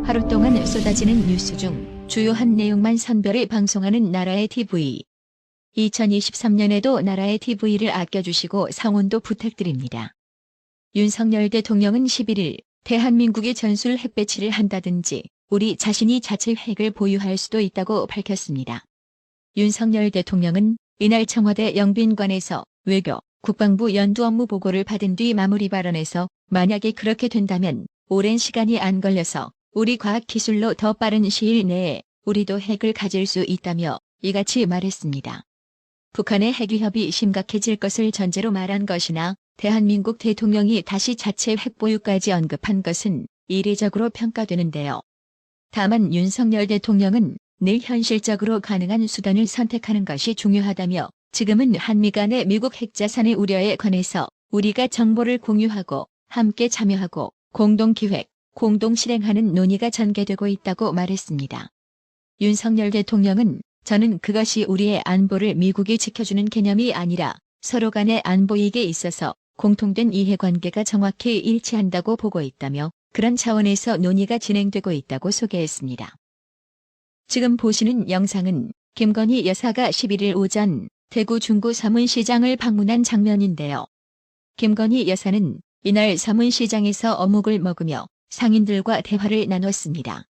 하루 동안 쏟아지는 뉴스 중 주요한 내용만 선별해 방송하는 나라의 TV. 2023년에도 나라의 TV를 아껴주시고 성원도 부탁드립니다. 윤석열 대통령은 11일 대한민국이 전술 핵 배치를 한다든지 우리 자신이 자체 핵을 보유할 수도 있다고 밝혔습니다. 윤석열 대통령은 이날 청와대 영빈관에서 외교, 국방부 연두 업무 보고를 받은 뒤 마무리 발언에서 만약에 그렇게 된다면 오랜 시간이 안 걸려서 우리 과학기술로 더 빠른 시일 내에 우리도 핵을 가질 수 있다며 이같이 말했습니다. 북한의 핵 위협이 심각해질 것을 전제로 말한 것이나 대한민국 대통령이 다시 자체 핵 보유까지 언급한 것은 이례적으로 평가되는데요. 다만 윤석열 대통령은 늘 현실적으로 가능한 수단을 선택하는 것이 중요하다며 지금은 한미 간의 미국 핵 자산의 우려에 관해서 우리가 정보를 공유하고 함께 참여하고 공동 기획, 공동 실행하는 논의가 전개되고 있다고 말했습니다. 윤석열 대통령은 저는 그것이 우리의 안보를 미국이 지켜주는 개념이 아니라 서로 간의 안보 이익에 있어서 공통된 이해관계가 정확히 일치한다고 보고 있다며 그런 차원에서 논의가 진행되고 있다고 소개했습니다. 지금 보시는 영상은 김건희 여사가 11일 오전 대구 중구 서문시장을 방문한 장면인데요. 김건희 여사는 이날 서문시장에서 어묵을 먹으며 상인들과 대화를 나눴습니다.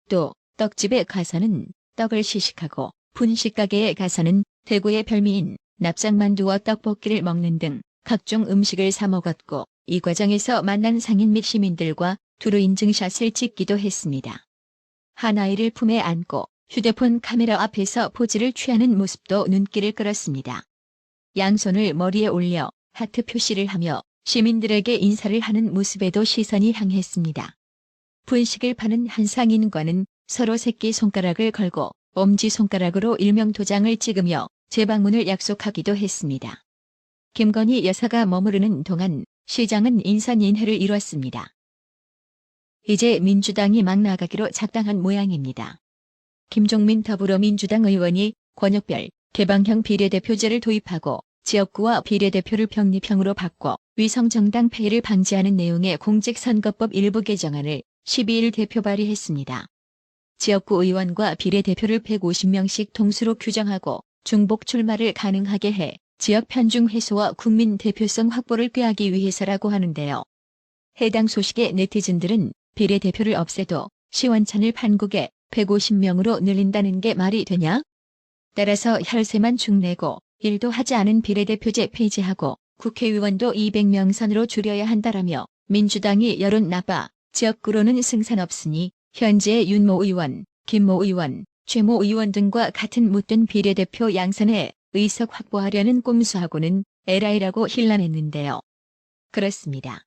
또 떡집에 가서는 떡을 시식하고 분식 가게에 가서는 대구의 별미인 납작만두와 떡볶이를 먹는 등 각종 음식을 사 먹었고 이 과정에서 만난 상인 및 시민들과 두루 인증샷을 찍기도 했습니다. 한 아이를 품에 안고 휴대폰 카메라 앞에서 포즈를 취하는 모습도 눈길을 끌었습니다. 양손을 머리에 올려 하트 표시를 하며 시민들에게 인사를 하는 모습에도 시선이 향했습니다. 분식을 파는 한 상인과는 서로 새끼손가락을 걸고 엄지손가락으로 일명 도장을 찍으며 재방문을 약속하기도 했습니다. 김건희 여사가 머무르는 동안 시장은 인산인해를 이뤘습니다. 이제 민주당이 막 나가기로 작당한 모양입니다. 김종민 더불어민주당 의원이 권역별 개방형 비례대표제를 도입하고 지역구와 비례대표를 병립형으로 바꿔 위성정당 폐해를 방지하는 내용의 공직선거법 일부 개정안을 12일 대표 발의했습니다. 지역구 의원과 비례대표를 150명씩 동수로 규정하고 중복 출마를 가능하게 해 지역 편중 해소와 국민 대표성 확보를 꾀하기 위해서라고 하는데요. 해당 소식에 네티즌들은 비례대표를 없애도 시원찮을 판국에 150명으로 늘린다는 게 말이 되냐? 따라서 혈세만 축내고 일도 하지 않은 비례대표제 폐지하고 국회의원도 200명 선으로 줄여야 한다라며 민주당이 여론 나빠 지역구로는 승산 없으니 현재의 윤모 의원, 김모 의원, 최모 의원 등과 같은 못된 비례대표 양산에 의석 확보하려는 꼼수하고는 에라이라고 힐난했는데요. 그렇습니다.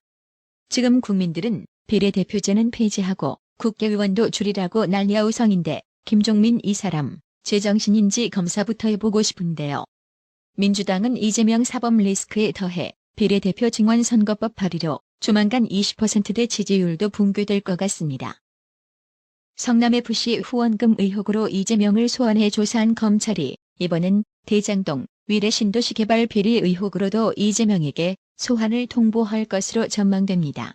지금 국민들은 비례대표제는 폐지하고 국회의원도 줄이라고 난리아우성인데 김종민 이 사람 제정신인지 검사부터 해보고 싶은데요. 민주당은 이재명 사법 리스크에 더해 비례대표 증원 선거법 발의로 조만간 20%대 지지율도 붕괴될 것 같습니다. 성남FC 후원금 의혹으로 이재명을 소환해 조사한 검찰이 이번엔 대장동 위례 신도시 개발 비리 의혹으로도 이재명에게 소환을 통보할 것으로 전망됩니다.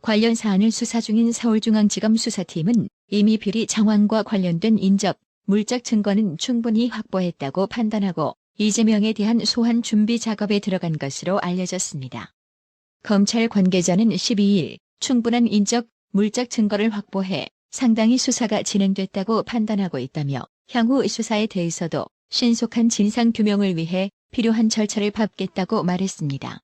관련 사안을 수사 중인 서울중앙지검 수사팀은 이미 비리 정황과 관련된 인적, 물적 증거는 충분히 확보했다고 판단하고 이재명에 대한 소환 준비 작업에 들어간 것으로 알려졌습니다. 검찰 관계자는 12일 충분한 인적, 물적 증거를 확보해 상당히 수사가 진행됐다고 판단하고 있다며 향후 수사에 대해서도 신속한 진상규명을 위해 필요한 절차를 밟겠다고 말했습니다.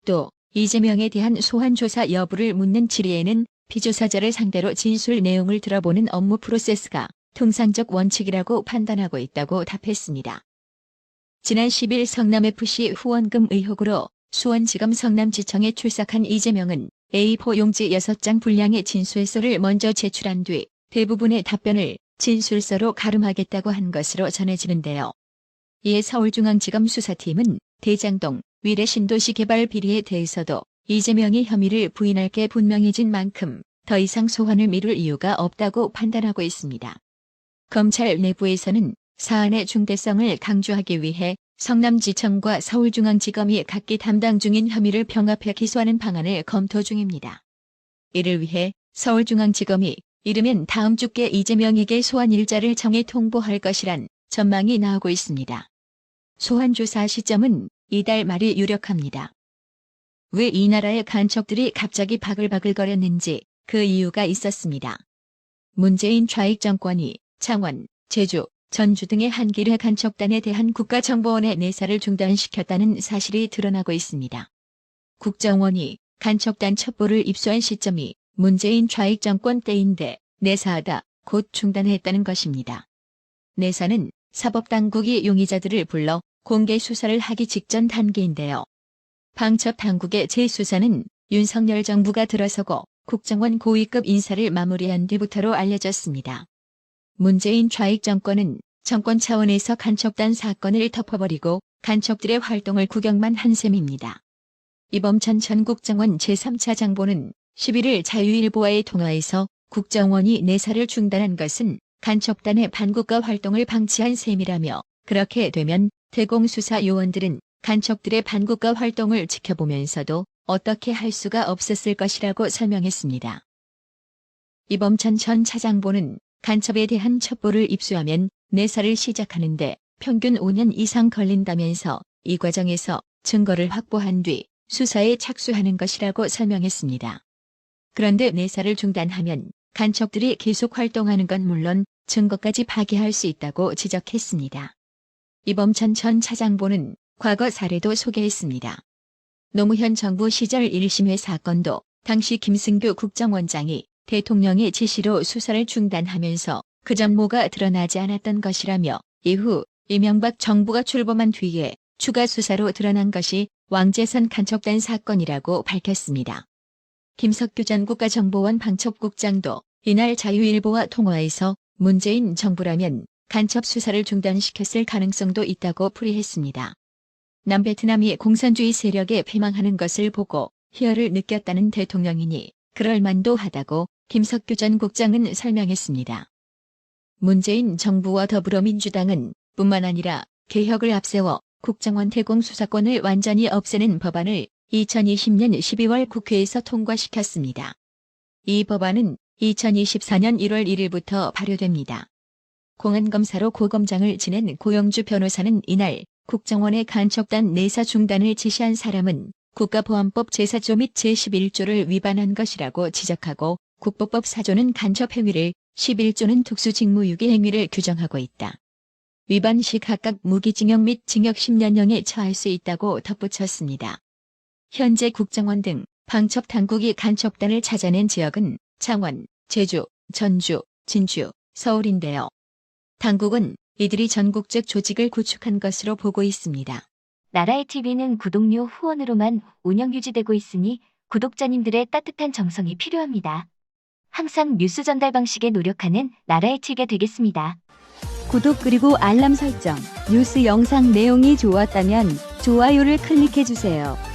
또 이재명에 대한 소환 조사 여부를 묻는 질의에는 피조사자를 상대로 진술 내용을 들어보는 업무 프로세스가 통상적 원칙이라고 판단하고 있다고 답했습니다. 지난 10일 성남FC 후원금 의혹으로 수원지검 성남지청에 출석한 이재명은 A4 용지 6장 분량의 진술서를 먼저 제출한 뒤 대부분의 답변을 진술서로 가름하겠다고 한 것으로 전해지는데요. 이에 서울중앙지검 수사팀은 대장동 위례 신도시 개발 비리에 대해서도 이재명이 혐의를 부인할 게 분명해진 만큼 더 이상 소환을 미룰 이유가 없다고 판단하고 있습니다. 검찰 내부에서는 사안의 중대성을 강조하기 위해 성남지청과 서울중앙지검이 각기 담당 중인 혐의를 병합해 기소하는 방안을 검토 중입니다. 이를 위해 서울중앙지검이 이르면 다음 주께 이재명에게 소환 일자를 정해 통보할 것이란 전망이 나오고 있습니다. 소환 조사 시점은 이달 말이 유력합니다. 왜 이 나라의 간첩들이 갑자기 바글바글거렸는지 그 이유가 있었습니다. 문재인 좌익 정권이 창원, 제주, 전주 등의 한길의 간첩단에 대한 국가정보원의 내사를 중단시켰다는 사실이 드러나고 있습니다. 국정원이 간첩단 첩보를 입수한 시점이 문재인 좌익 정권 때인데 내사하다 곧 중단했다는 것입니다. 내사는 사법당국이 용의자들을 불러 공개 수사를 하기 직전 단계인데요. 방첩 당국의 재수사는 윤석열 정부가 들어서고 국정원 고위급 인사를 마무리한 뒤부터로 알려졌습니다. 문재인 좌익 정권은 정권 차원에서 간첩단 사건을 덮어버리고 간첩들의 활동을 구경만 한 셈입니다. 이범찬 전 국정원 제3차 장보는 11일 자유일보와의 통화에서 국정원이 내사를 중단한 것은 간첩단의 반국가 활동을 방치한 셈이라며 그렇게 되면 대공수사 요원들은 간첩들의 반국가 활동을 지켜보면서도 어떻게 할 수가 없었을 것이라고 설명했습니다. 이범찬 전 차장보는 간첩에 대한 첩보를 입수하면 내사를 시작하는데 평균 5년 이상 걸린다면서 이 과정에서 증거를 확보한 뒤 수사에 착수하는 것이라고 설명했습니다. 그런데 내사를 중단하면 간첩들이 계속 활동하는 건 물론 증거까지 파기할 수 있다고 지적했습니다. 이범찬 전 차장보는 과거 사례도 소개했습니다. 노무현 정부 시절 1심회 사건도 당시 김승규 국정원장이 대통령의 지시로 수사를 중단하면서 그 전모가 드러나지 않았던 것이라며 이후 이명박 정부가 출범한 뒤에 추가 수사로 드러난 것이 왕재선 간첩단 사건이라고 밝혔습니다. 김석규 전 국가정보원 방첩국장도 이날 자유일보와 통화에서 문재인 정부라면 간첩 수사를 중단시켰을 가능성도 있다고 풀이했습니다. 남베트남이 공산주의 세력에 패망하는 것을 보고 희열을 느꼈다는 대통령이니 그럴 만도 하다고 김석규 전 국장은 설명했습니다. 문재인 정부와 더불어민주당은 뿐만 아니라 개혁을 앞세워 국정원 대공수사권을 완전히 없애는 법안을 2020년 12월 국회에서 통과시켰습니다. 이 법안은 2024년 1월 1일부터 발효됩니다. 공안검사로 고검장을 지낸 고영주 변호사는 이날 국정원의 간첩단 내사 중단을 지시한 사람은 국가보안법 제4조 및 제11조를 위반한 것이라고 지적하고 국보법 4조는 간첩 행위를 11조는 특수직무유기 행위를 규정하고 있다. 위반 시 각각 무기징역 및 징역 10년형에 처할 수 있다고 덧붙였습니다. 현재 국정원 등 방첩 당국이 간첩단을 찾아낸 지역은 창원, 제주, 전주, 진주, 서울인데요. 당국은 이들이 전국적 조직을 구축한 것으로 보고 있습니다. 나라의 TV는 구독료 후원으로만 운영 유지되고 있으니 구독자님들의 따뜻한 정성이 필요합니다. 항상 뉴스 전달 방식에 노력하는 나라의 TV가 되겠습니다. 구독 그리고 알람 설정, 뉴스 영상 내용이 좋았다면 좋아요를 클릭해주세요.